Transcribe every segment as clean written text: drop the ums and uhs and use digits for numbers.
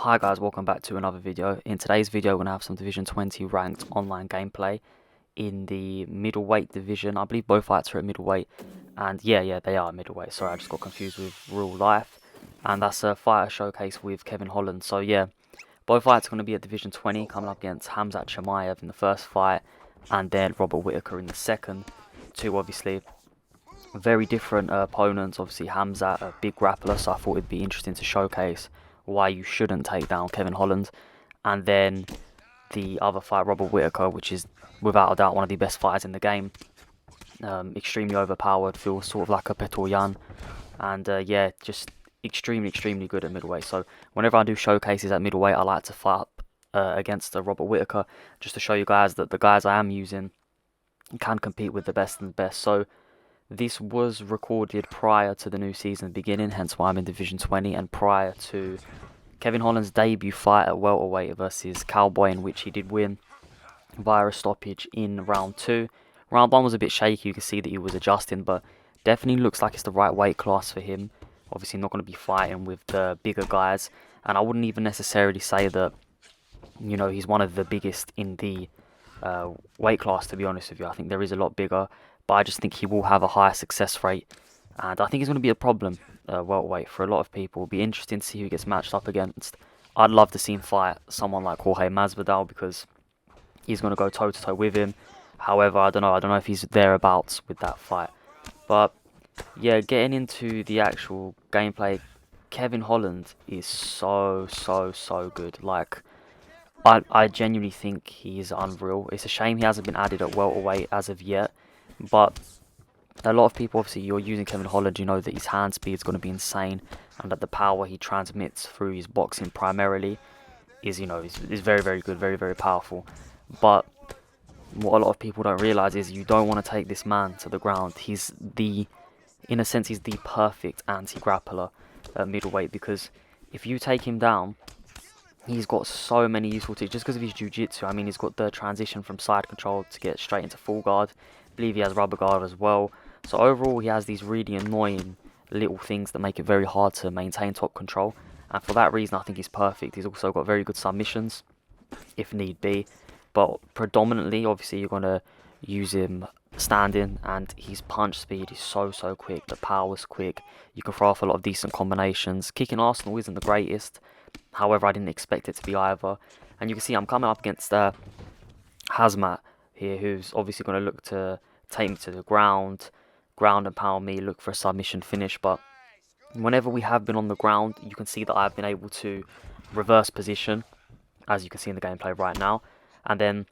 Hi guys, welcome back to another video. In today's video, we're going to have some Division 20 ranked online gameplay in the middleweight division. I believe both fights are at middleweight, and yeah, they are middleweight. Sorry, I just got confused with real life. And that's a fighter showcase with Kevin Holland. So yeah, both fights are going to be at Division 20, coming up against Khamzat in the first fight, and then Robert Whittaker in the second. Two obviously very different opponents. Obviously Khamzat, a big grappler, so I thought it'd be interesting to showcase why you shouldn't take down Kevin Holland. And then the other fight, Robert Whittaker, which is without a doubt one of the best fighters in the game. Extremely overpowered, feels sort of like a Petoryan. And yeah, just extremely good at middleweight. So whenever I do showcases at middleweight, I like to fight up against Robert Whittaker, just to show you guys that the guys I am using can compete with the best and the best. So this was recorded prior to the new season beginning, hence why I'm in Division 20, and prior to Kevin Holland's debut fight at welterweight versus Cowboy, in which he did win via a stoppage in round 2. Round 1 was a bit shaky, you can see that he was adjusting, but definitely looks like it's the right weight class for him. Obviously not going to be fighting with the bigger guys, and I wouldn't even necessarily say that, you know, he's one of the biggest in the weight class, to be honest with you. I think there is a lot bigger, but I just think he will have a higher success rate, and I think he's going to be a problem welterweight for a lot of people. It'll be interesting to see who he gets matched up against. I'd love to see him fight someone like Jorge Masvidal, because he's going to go toe to toe with him. However, I don't know if he's thereabouts with that fight. But yeah, getting into the actual gameplay, Kevin Holland is so good. Like, I genuinely think he's unreal. It's a shame he hasn't been added at welterweight as of yet, but a lot of people, obviously, you're using Kevin Holland, you know that his hand speed is going to be insane, and that the power he transmits through his boxing primarily is, you know, is very good, very powerful. But what a lot of people don't realize is you don't want to take this man to the ground. He's in a sense, he's the perfect anti-grappler at middleweight, because if you take him down, he's got so many useful tips just because of his jiu-jitsu. I mean, he's got the transition from side control to get straight into full guard. I believe he has rubber guard as well. So overall, he has these really annoying little things that make it very hard to maintain top control. And for that reason, I think he's perfect. He's also got very good submissions, if need be. But predominantly, obviously, you're going to use him standing, and his punch speed is so quick. The power's quick. You can throw off a lot of decent combinations. Kicking Arsenal isn't the greatest. However, I didn't expect it to be either. And you can see I'm coming up against Khamzat here, who's obviously going to look to take me to the ground and pound me, look for a submission finish. But whenever we have been on the ground, you can see that I've been able to reverse position, as you can see in the gameplay right now. And then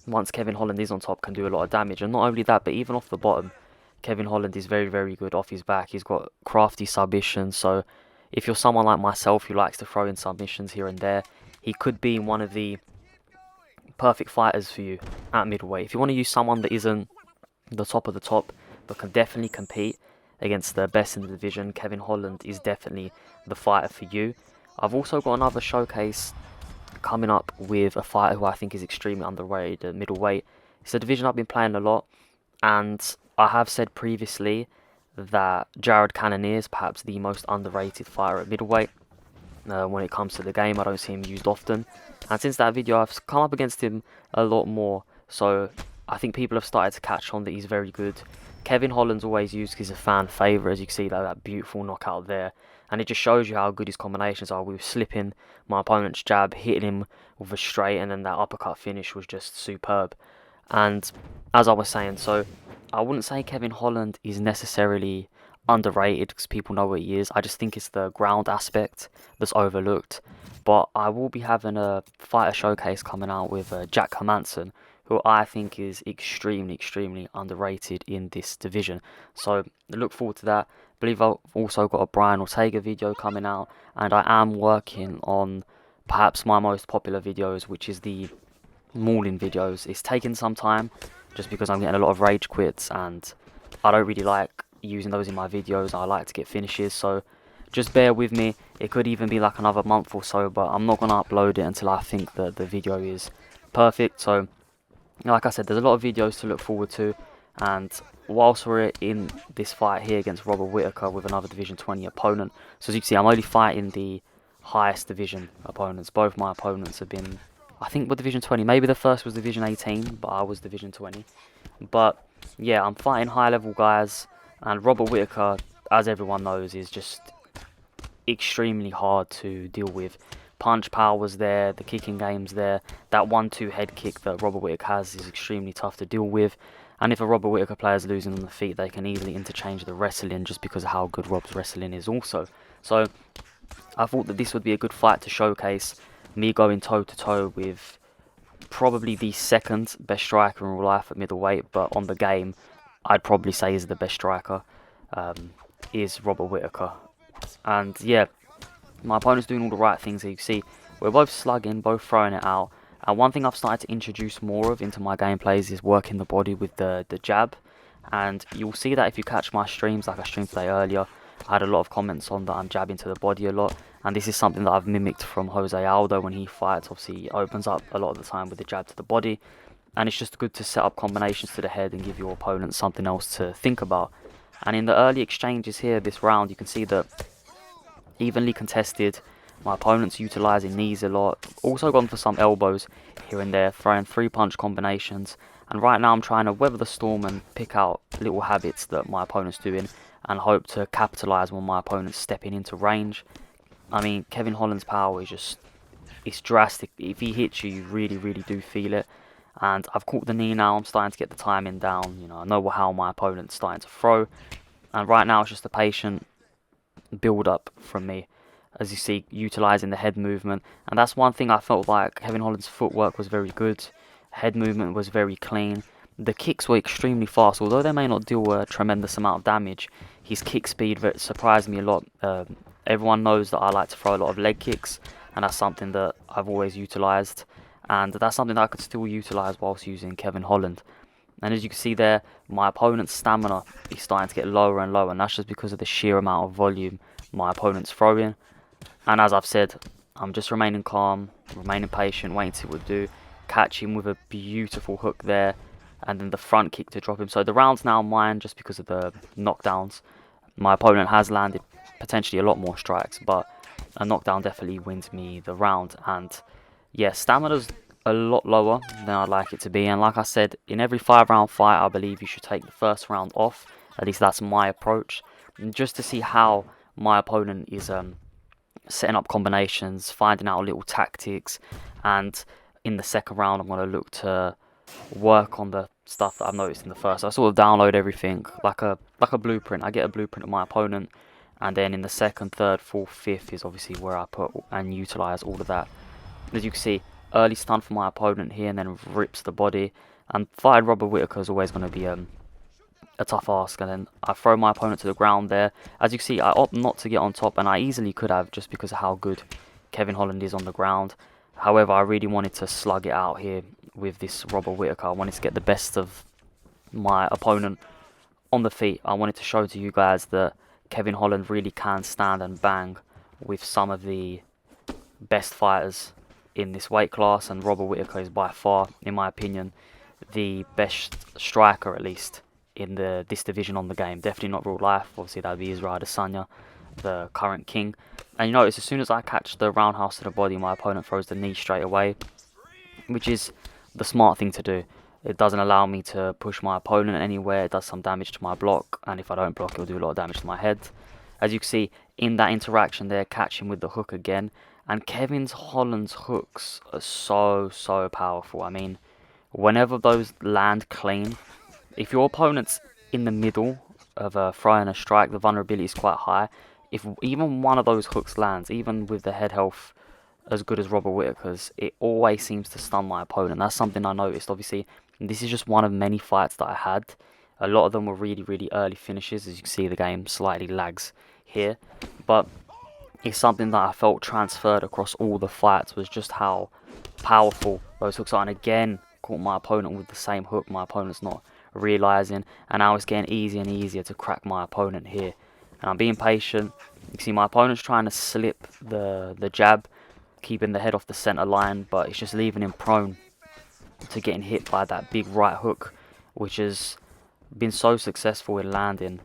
once Kevin Holland is on top, can do a lot of damage. And not only that, but even off the bottom, Kevin Holland is very good off his back. He's got crafty submissions, so if you're someone like myself who likes to throw in submissions here and there, he could be one of the perfect fighters for you at middleweight. If you want to use someone that isn't the top of the top, but can definitely compete against the best in the division, Kevin Holland is definitely the fighter for you. I've also got another showcase coming up with a fighter who I think is extremely underrated at middleweight. It's a division I've been playing a lot, and I have said previously that Jared Cannonier is perhaps the most underrated fighter at middleweight. When it comes to the game, I don't see him used often, and since that video I've come up against him a lot more, so I think people have started to catch on that he's very good. Kevin Holland's always used because he's a fan favourite, as you can see, that beautiful knockout there, and it just shows you how good his combinations are. We were slipping my opponent's jab, hitting him with a straight, and then that uppercut finish was just superb. And as I was saying, so I wouldn't say Kevin Holland is necessarily underrated because people know what he is. I just think it's the ground aspect that's overlooked. But I will be having a fighter showcase coming out with Jack Hermansson, who I think is extremely underrated in this division. So look forward to that. I believe I've also got a Brian Ortega video coming out, and I am working on perhaps my most popular videos, which is the mauling videos. It's taken some time just because I'm getting a lot of rage quits, and I don't really like using those in my videos. I like to get finishes, so just bear with me. It could even be like another month or so, but I'm not going to upload it until I think that the video is perfect. So like I said, there's a lot of videos to look forward to, and whilst we're in this fight here against Robert Whittaker with another Division 20 opponent, so as you can see, I'm only fighting the highest division opponents. Both my opponents have been, I think, were Division 20. Maybe the first was Division 18, but I was Division 20. But yeah, I'm fighting high level guys, and Robert Whittaker, as everyone knows, is just extremely hard to deal with. Punch power was there, the kicking game's there. That 1-2 head kick that Robert Whittaker has is extremely tough to deal with. And if a Robert Whittaker player is losing on the feet, they can easily interchange the wrestling just because of how good Rob's wrestling is also. So I thought that this would be a good fight to showcase me going toe to toe with probably the second best striker in real life at middleweight, but on the game, I'd probably say is the best striker, is Robert Whittaker. And yeah, my opponent's doing all the right things. Here you see, we're both slugging, both throwing it out. And one thing I've started to introduce more of into my gameplays is working the body with the jab. And you'll see that if you catch my streams, like I streamed today earlier, I had a lot of comments on that I'm jabbing to the body a lot. And this is something that I've mimicked from Jose Aldo when he fights. Obviously, he opens up a lot of the time with the jab to the body. And it's just good to set up combinations to the head and give your opponent something else to think about. And in the early exchanges here, this round, you can see that evenly contested. My opponent's utilising knees a lot. Also gone for some elbows here and there, throwing 3-punch combinations. And right now I'm trying to weather the storm and pick out little habits that my opponent's doing and hope to capitalise when my opponent's stepping into range. I mean, Kevin Holland's power is just, it's drastic. If he hits you, you really, really do feel it. And I've caught the knee now. I'm starting to get the timing down. You know, I know how my opponent's starting to throw. And right now it's just a patient build up from me, as you see, utilising the head movement. And that's one thing I felt like Kevin Holland's footwork was very good. Head movement was very clean. The kicks were extremely fast. Although they may not deal a tremendous amount of damage, his kick speed surprised me a lot. Everyone knows that I like to throw a lot of leg kicks, and that's something that I've always utilised. And that's something that I could still utilise whilst using Kevin Holland. And as you can see there, my opponent's stamina is starting to get lower and lower, and that's just because of the sheer amount of volume my opponent's throwing. And as I've said, I'm just remaining calm, remaining patient, waiting to see what to do. Catch him with a beautiful hook there, and then the front kick to drop him. So the round's now mine just because of the knockdowns. My opponent has landed potentially a lot more strikes, but a knockdown definitely wins me the round. And yeah, stamina's a lot lower than I'd like it to be. And like I said, in every 5-round fight, I believe you should take the first round off. At least that's my approach. And just to see how my opponent is setting up combinations, finding out little tactics. And in the second round, I'm going to look to work on the stuff that I've noticed in the first. I sort of download everything like a blueprint. I get a blueprint of my opponent, and then in the second, third, fourth, fifth is obviously where I put and utilize all of that. As you can see, early stun for my opponent here, and then rips the body. And fighting Robert Whittaker is always going to be a tough ask. And then I throw my opponent to the ground there. As you can see, I opt not to get on top, and I easily could have just because of how good Kevin Holland is on the ground. However, I really wanted to slug it out here with this Robert Whittaker. I wanted to get the best of my opponent on the feet. I wanted to show to you guys that Kevin Holland really can stand and bang with some of the best fighters in this weight class, and Robert Whittaker is by far, in my opinion, the best striker, at least in this division on the game. Definitely not real life. Obviously that would be Israel Adesanya, the current king. And you notice as soon as I catch the roundhouse to the body, my opponent throws the knee straight away, which is the smart thing to do. It doesn't allow me to push my opponent anywhere. It does some damage to my block, and if I don't block, it'll do a lot of damage to my head. As you can see, in that interaction there, catching with the hook again. And Kevin Holland's hooks are so powerful. I mean, whenever those land clean, if your opponent's in the middle of throwing a strike, the vulnerability is quite high. If even one of those hooks lands, even with the head health as good as Robert Whittaker's, it always seems to stun my opponent. That's something I noticed. Obviously, this is just one of many fights that I had. A lot of them were really early finishes. As you can see, the game slightly lags here. But it's something that I felt transferred across all the fights, was just how powerful those hooks are. And again, caught my opponent with the same hook. My opponent's not realising. And now it's getting easier and easier to crack my opponent here. And I'm being patient. You can see my opponent's trying to slip the jab, keeping the head off the centre line, but it's just leaving him prone to getting hit by that big right hook, which has been so successful in landing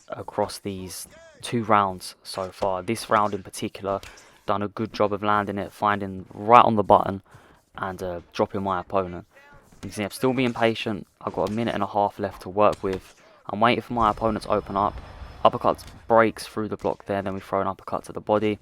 across these 2 rounds so far. This round in particular, done a good job of landing it, finding right on the button, and dropping my opponent. You can see I'm still being patient. I've got a minute and a half left to work with. I'm waiting for my opponent to open up. Uppercut breaks through the block there, then we throw an uppercut to the body.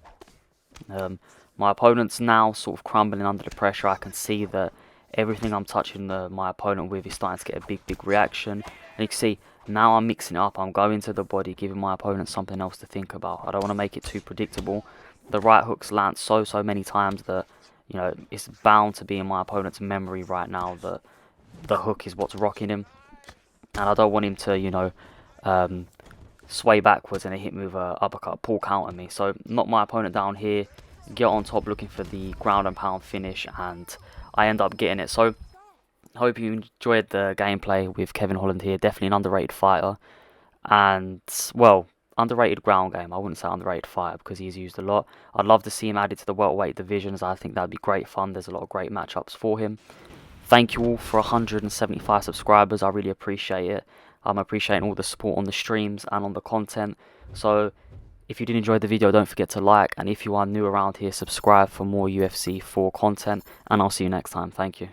My opponent's now sort of crumbling under the pressure. I can see that everything I'm touching my opponent with is starting to get a big reaction. And you can see now I'm mixing it up. I'm going to the body, giving my opponent something else to think about. I don't want to make it too predictable. The right hooks land so many times that, you know, it's bound to be in my opponent's memory right now that the hook is what's rocking him. And I don't want him to, you know, sway backwards and hit me with a uppercut, pull counter me. So knock my opponent down here, get on top looking for the ground and pound finish, and I end up getting it. So hope you enjoyed the gameplay with Kevin Holland here. Definitely an underrated fighter, and well, underrated ground game. I wouldn't say underrated fighter because he's used a lot. I'd love to see him added to the welterweight divisions. I think that'd be great fun. There's a lot of great matchups for him. Thank you all for 175 subscribers. I really appreciate it. I'm appreciating all the support on the streams and on the content. So if you did enjoy the video, don't forget to like, and if you are new around here, subscribe for more UFC 4 content, and I'll see you next time. Thank you.